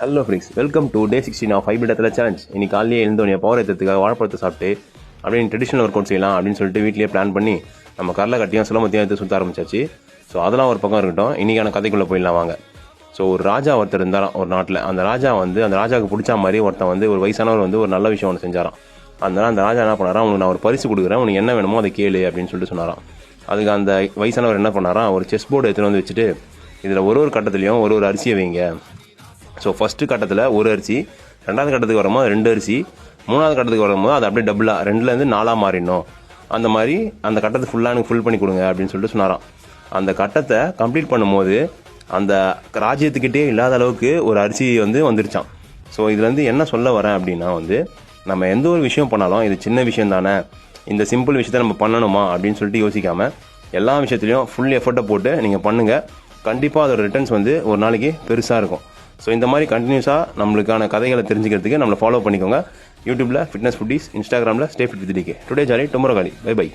Hello friends, welcome to day 16 of hybrid challenge. இன்னைக்கு காலையிலே எழுந்தோடனே power ஏற்றத்துக்காக வாழைப்பழத்தை சாப்பிட்டு அப்படியே ட்ரெடிஷனல் ஒர்க் அவுட் செய்யலாம் அப்படின்னு சொல்லிட்டு வீட்டிலேயே பிளான் பண்ணி நம்ம கடலை கட்டியும் சிலமத்தையும் எடுத்து சுற்ற ஆரம்பிச்சாச்சு. ஸோ அதெல்லாம் ஒரு பக்கம் இருக்கட்டும், இன்றைக்கான கதைக்குள்ளே போயிடலாம் வாங்க. ஸோ ஒரு ராஜா ஒருத்தர் இருந்தாராம் ஒரு நாட்டில். அந்த ராஜா வந்து அந்த ராஜாவுக்கு பிடிச்ச மாதிரி ஒருத்தன் வந்து ஒரு வயசானவர் வந்து ஒரு நல்ல விஷயம் ஒன்று செஞ்சாராம். அதனால் அந்த ராஜா என்ன பண்ணாராம், உனக்கு நான் ஒரு பரிசு கொடுக்குறேன், உனக்கு என்ன வேணுமோ அதை கேளு அப்படின்னு சொல்லிட்டு சொன்னாராம். அதுக்கு அந்த வயசானவர் என்ன பண்ணாராம், ஒரு செஸ் போர்டு எடுத்துகிட்டு வந்து வச்சுட்டு இதில் ஒரு கட்டத்துலையும் ஒரு அரிசியை வைங்க. ஸோ ஃபஸ்ட்டு கட்டத்தில் ஒரு அரிசி, ரெண்டாவது கட்டத்துக்கு வரும்போது 2 அரிசி, மூணாவது கட்டத்துக்கு வரும்போது அது அப்படியே டபுளாக 2லேருந்து 4 மாறிடணும். அந்த மாதிரி அந்த கட்டத்தை ஃபுல்லாக எனக்கு ஃபுல் பண்ணி கொடுங்க அப்படின்னு சொல்லிட்டு சொன்னாராம். அந்த கட்டத்தை கம்ப்ளீட் பண்ணும்போது அந்த ராஜ்யத்துக்கிட்டே இல்லாத அளவுக்கு ஒரு அரிசி வந்து வந்துருச்சான். ஸோ இதுலேருந்து என்ன சொல்ல வரேன் அப்படின்னா வந்து, நம்ம எந்த ஒரு விஷயம் பண்ணாலும் இது சின்ன விஷயம் தானே, இந்த சிம்பிள் விஷயத்தை நம்ம பண்ணணுமா அப்படின்னு சொல்லிட்டு யோசிக்காமல் எல்லா விஷயத்துலையும் ஃபுல் எஃபர்ட்டை போட்டு நீங்கள் பண்ணுங்கள். கண்டிப்பாக அதோட ரிட்டர்ன்ஸ் வந்து ஒரு நாளைக்கு பெருசாக இருக்கும். ஸோ இந்த மாதிரி கண்டினியூஸாக நம்மளுக்கான கதைகளை தெரிஞ்சுக்கிறதுக்கு நம்மளை ஃபாலோ பண்ணிக்கோங்க. யூடியூப்பில் ஃபிட்னஸ் ஃபுட்டீஸ், இன்ஸ்டாகிராமில் stay fit with DK. Today jolly tomorrow காலி. Bye by.